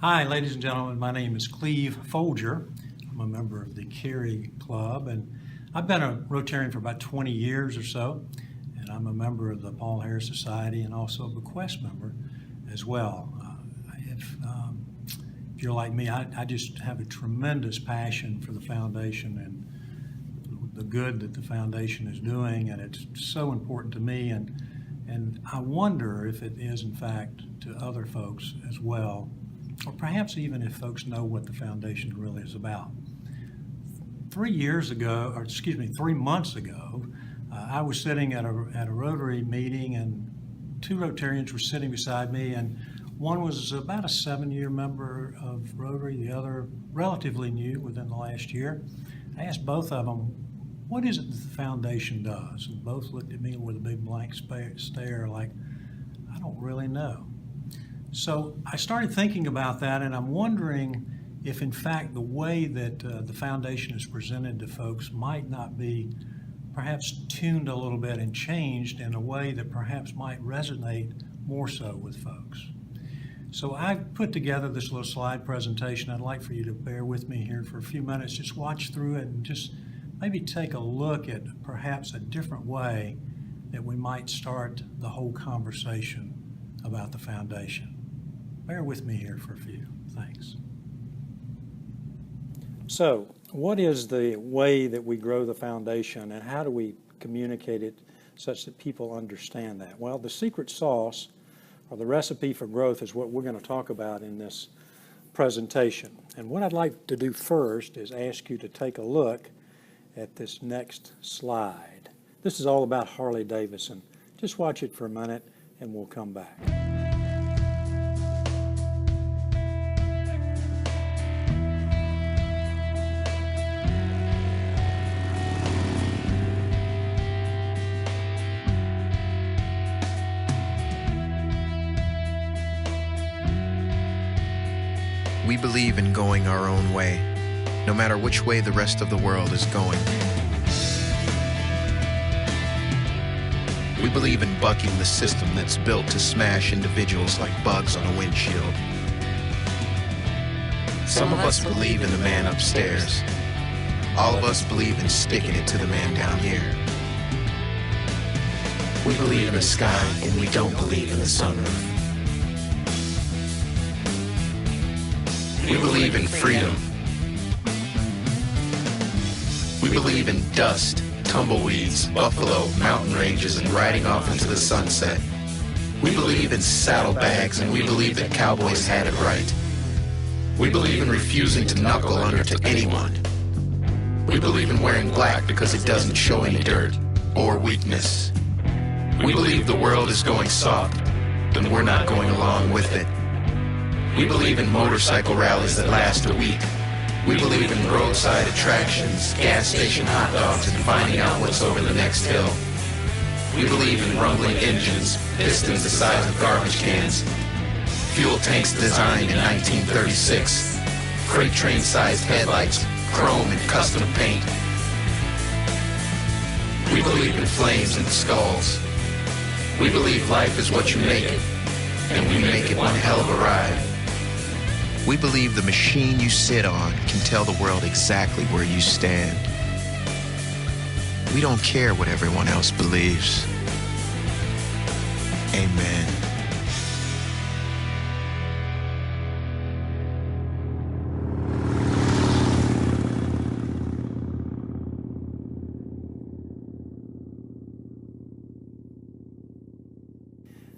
Hi, ladies and gentlemen. My name is Cleve Folger. I'm a member of the Cary Club, and I've been a Rotarian for about 20 years or so, and I'm a member of the Paul Harris Society and also a bequest member as well. If you're like me, I just have a tremendous passion for the foundation and the good that the foundation is doing, and it's so important to me, and I wonder if it is in fact to other folks as well, or perhaps even if folks know what the foundation really is about. 3 months ago, I was sitting at a Rotary meeting, and two Rotarians were sitting beside me, and one was about a 7-year member of Rotary, the other relatively new within the last year. I asked both of them, what is it that the foundation does? And both looked at me with a big blank stare like, I don't really know. So I started thinking about that, and I'm wondering if in fact the way that the foundation is presented to folks might not be perhaps tuned a little bit and changed in a way that perhaps might resonate more so with folks. So I've put together this little slide presentation. I'd like for you to bear with me here for a few minutes, just watch through it and just maybe take a look at perhaps a different way that we might start the whole conversation about the foundation. Bear with me here for a few. Thanks. So, what is the way that we grow the foundation, and how do we communicate it such that people understand that? Well, the secret sauce, or the recipe for growth, is what we're going to talk about in this presentation. And what I'd like to do first is ask you to take a look at this next slide. This is all about Harley-Davidson. Just watch it for a minute and we'll come back. We believe in going our own way, no matter which way the rest of the world is going. We believe in bucking the system that's built to smash individuals like bugs on a windshield. Some of us believe in the man upstairs. All of us believe in sticking it to the man down here. We believe in the sky, and we don't believe in the sunroof. We believe in freedom. We believe in dust, tumbleweeds, buffalo, mountain ranges, and riding off into the sunset. We believe in saddlebags, and we believe that cowboys had it right. We believe in refusing to knuckle under to anyone. We believe in wearing black because it doesn't show any dirt or weakness. We believe the world is going soft, then we're not going along with it. We believe in motorcycle rallies that last a week. We believe in roadside attractions, gas station hot dogs, and finding out what's over the next hill. We believe in rumbling engines, pistons the size of garbage cans, fuel tanks designed in 1936, freight train-sized headlights, chrome and custom paint. We believe in flames and skulls. We believe life is what you make it, and we make it one hell of a ride. We believe the machine you sit on can tell the world exactly where you stand. We don't care what everyone else believes. Amen.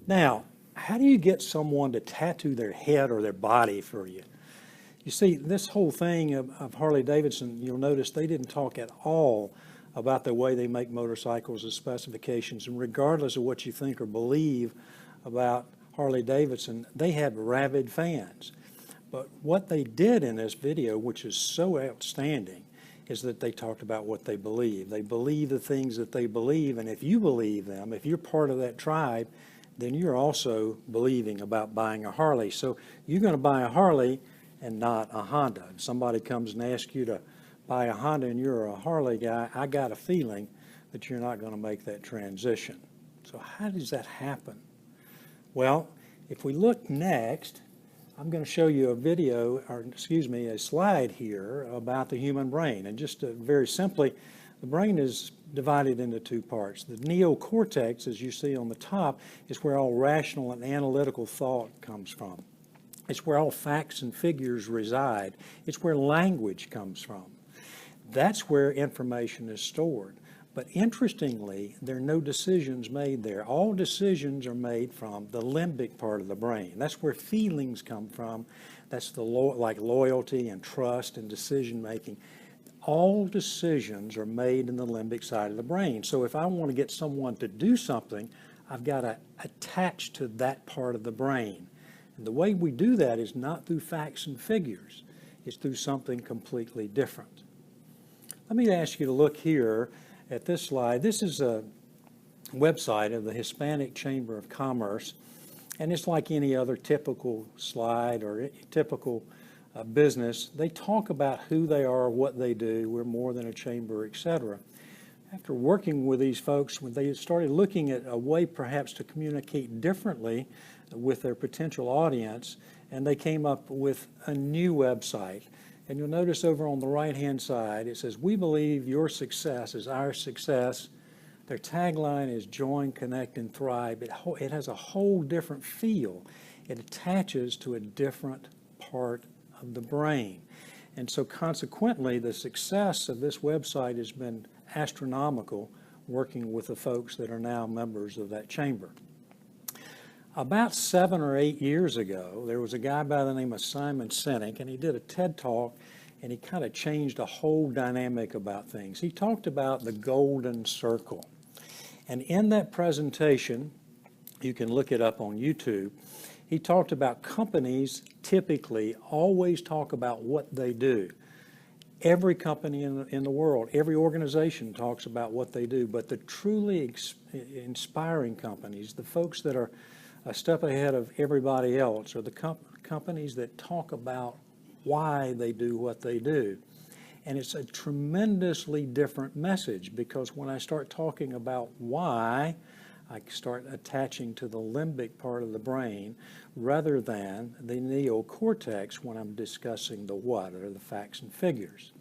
Now, how do you get someone to tattoo their head or their body for you? You see, this whole thing of Harley-Davidson, you'll notice they didn't talk at all about the way they make motorcycles, the specifications, and regardless of what you think or believe about Harley-Davidson, they have rabid fans. But what they did in this video, which is so outstanding, is that they talked about what they believe. They believe the things that they believe, and if you believe them, if you're part of that tribe, then you're also believing about buying a Harley. So you're going to buy a Harley and not a Honda. If somebody comes and asks you to buy a Honda and you're a Harley guy, I got a feeling that you're not going to make that transition. So how does that happen? Well, if we look next, I'm going to show you a video, or excuse me, a slide here about the human brain. And just very simply, the brain is divided into two parts. The neocortex, as you see on the top, is where all rational and analytical thought comes from. It's where all facts and figures reside. It's where language comes from. That's where information is stored. But interestingly, there are no decisions made there. All decisions are made from the limbic part of the brain. That's where feelings come from. That's like loyalty and trust and decision making. All decisions are made in the limbic side of the brain. So if I want to get someone to do something, I've got to attach to that part of the brain. And the way we do that is not through facts and figures. It's through something completely different. Let me ask you to look here at this slide. This is a website of the Hispanic Chamber of Commerce, and it's like any other typical slide or typical business. They talk about who they are, what they do, we're more than a chamber, etc. After working with these folks, when they started looking at a way perhaps to communicate differently with their potential audience, and they came up with a new website. And you'll notice over on the right-hand side, it says, "We believe your success is our success." Their tagline is "Join, Connect, and Thrive." It has a whole different feel. It attaches to a different part of the brain. And so consequently, the success of this website has been astronomical, working with the folks that are now members of that chamber. About 7 or 8 years ago, there was a guy by the name of Simon Sinek, and he did a TED Talk, and he kind of changed a whole dynamic about things. He talked about the golden circle. And in that presentation, you can look it up on YouTube, he talked about companies typically always talk about what they do. Every company in the world, every organization talks about what they do, but the truly inspiring companies, the folks that are a step ahead of everybody else, are the companies that talk about why they do what they do. And it's a tremendously different message, because when I start talking about why, I start attaching to the limbic part of the brain rather than the neocortex when I'm discussing the what, or the facts and figures.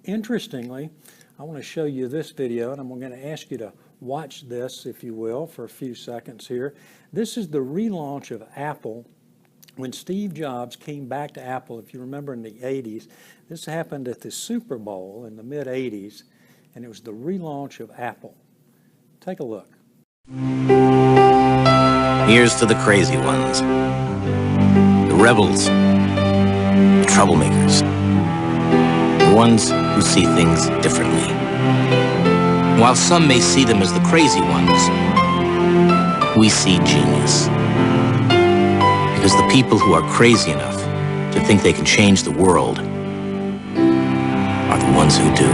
Interestingly, I want to show you this video, and I'm going to ask you to watch this, if you will, for a few seconds here. This is the relaunch of Apple. When Steve Jobs came back to Apple, if you remember in the 80s, this happened at the Super Bowl in the mid-80s, and it was the relaunch of Apple. Take a look. Here's to the crazy ones, the rebels, the troublemakers, the ones who see things differently. While some may see them as the crazy ones, we see genius. Because the people who are crazy enough to think they can change the world are the ones who do.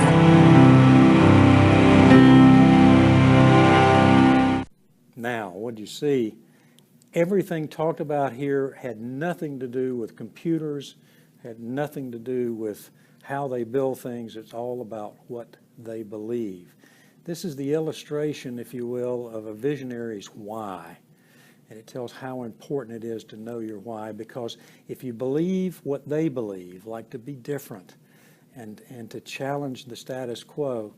Now, what you see, everything talked about here had nothing to do with computers, had nothing to do with how they build things. It's all about what they believe. This is the illustration, if you will, of a visionary's why. And it tells how important it is to know your why, because if you believe what they believe, like to be different and to challenge the status quo,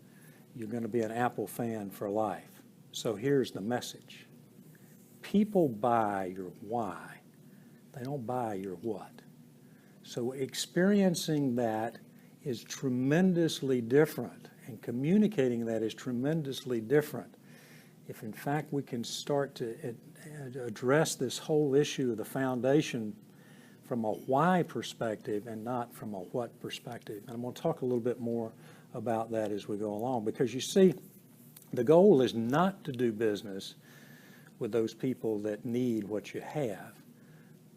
you're going to be an Apple fan for life. So here's the message. People buy your why. They don't buy your what. So experiencing that is tremendously different, and communicating that is tremendously different. If in fact we can start to address this whole issue of the foundation from a why perspective and not from a what perspective. And I'm going to talk a little bit more about that as we go along, because you see, the goal is not to do business with those people that need what you have.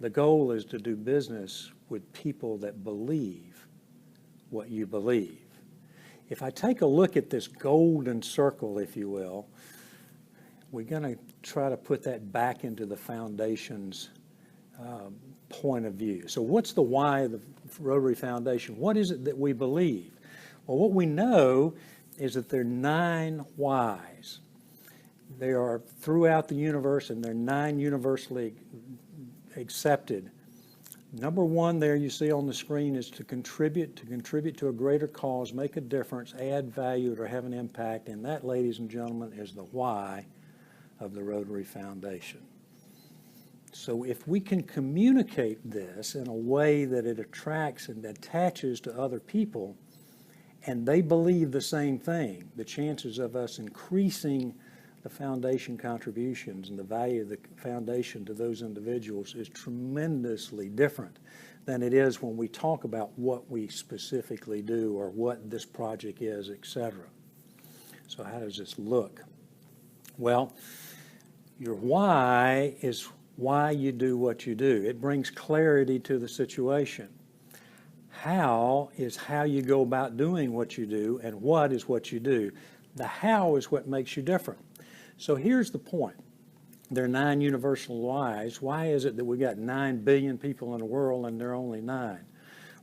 The goal is to do business with people that believe what you believe. If I take a look at this golden circle, if you will, we're going to try to put that back into the foundation's point of view. So what's the why of the Rotary Foundation? What is it that we believe? Well, what we know is that there are 9 whys. They are throughout the universe, and they're 9 universally accepted Number one there you see on the screen is to contribute to a greater cause, make a difference, add value, or have an impact. And that, ladies and gentlemen, is the why of the Rotary Foundation. So if we can communicate this in a way that it attracts and attaches to other people, and they believe the same thing, the chances of us increasing the foundation contributions and the value of the foundation to those individuals is tremendously different than it is when we talk about what we specifically do or what this project is, etc. So how does this look? Well, your why is why you do what you do. It brings clarity to the situation. How is how you go about doing what you do, and what is what you do. The how is what makes you different. So here's the point. There are 9 universal whys. Why is it that we got 9 billion people in the world and there are only 9?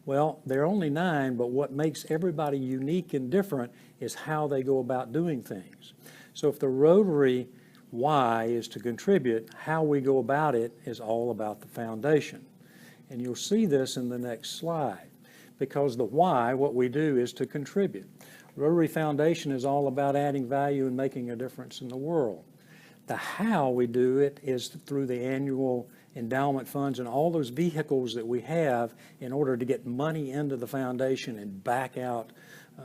Well, there are only 9, but what makes everybody unique and different is how they go about doing things. So if the Rotary why is to contribute, how we go about it is all about the foundation. And you'll see this in the next slide, because the why, what we do, is to contribute. Rotary Foundation is all about adding value and making a difference in the world. The how we do it is through the annual endowment funds and all those vehicles that we have in order to get money into the foundation and back out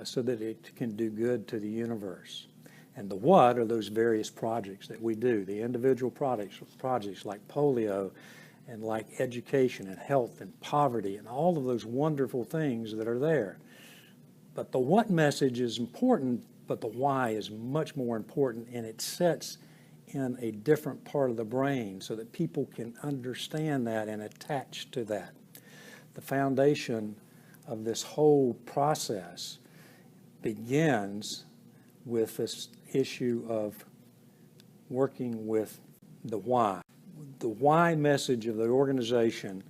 so that it can do good to the universe. And the what are those various projects that we do, the individual projects like polio and like education and health and poverty and all of those wonderful things that are there. But the what message is important, but the why is much more important, and it sets in a different part of the brain so that people can understand that and attach to that. The foundation of this whole process begins with this issue of working with the why. The why message of the organization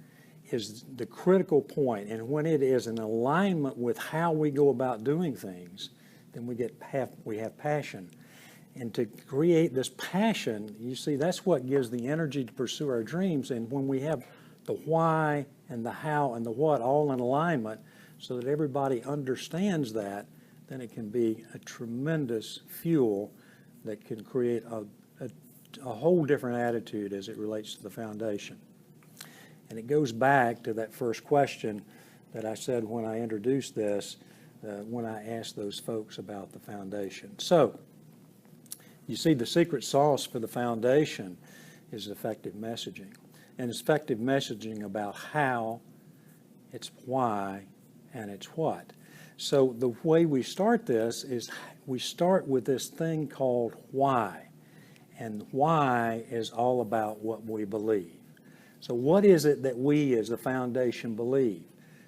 is the critical point, and when it is in alignment with how we go about doing things, then we have passion. And to create this passion, you see, that's what gives the energy to pursue our dreams. And when we have the why and the how and the what all in alignment so that everybody understands that, then it can be a tremendous fuel that can create a whole different attitude as it relates to the foundation. And it goes back to that first question that I said when I introduced this, when I asked those folks about the foundation. So, you see, the secret sauce for the foundation is effective messaging. And it's effective messaging about how, it's why, and it's what. So the way we start this is we start with this thing called why. And why is all about what we believe. So what is it that we as a foundation believe?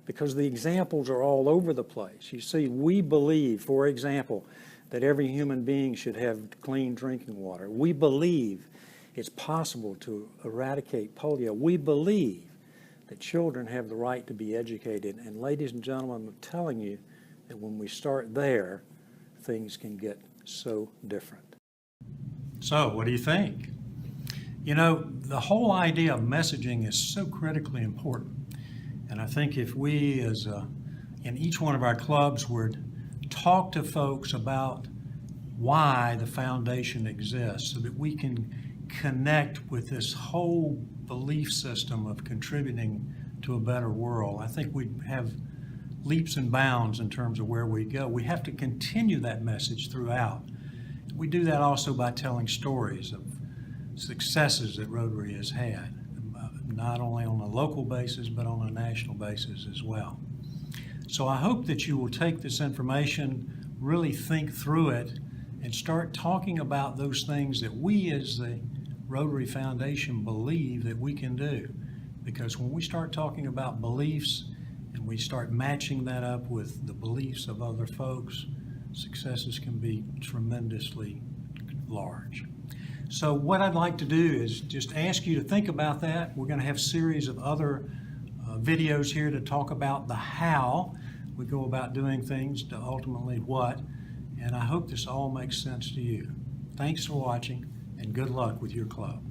Because the examples are all over the place. You see, we believe, for example, that every human being should have clean drinking water. We believe it's possible to eradicate polio. We believe that children have the right to be educated. And ladies and gentlemen, I'm telling you that when we start there, things can get so different. So, what do you think? You know, the whole idea of messaging is so critically important. And I think if we, in each one of our clubs, would talk to folks about why the foundation exists so that we can connect with this whole belief system of contributing to a better world, I think we'd have leaps and bounds in terms of where we go. We have to continue that message throughout. We do that also by telling stories of successes that Rotary has had, not only on a local basis, but on a national basis as well. So I hope that you will take this information, really think through it, and start talking about those things that we as the Rotary Foundation believe that we can do. Because when we start talking about beliefs and we start matching that up with the beliefs of other folks, successes can be tremendously large. So what I'd like to do is just ask you to think about that. We're going to have a series of other videos here to talk about the how we go about doing things to ultimately what. And I hope this all makes sense to you. Thanks for watching, and good luck with your club.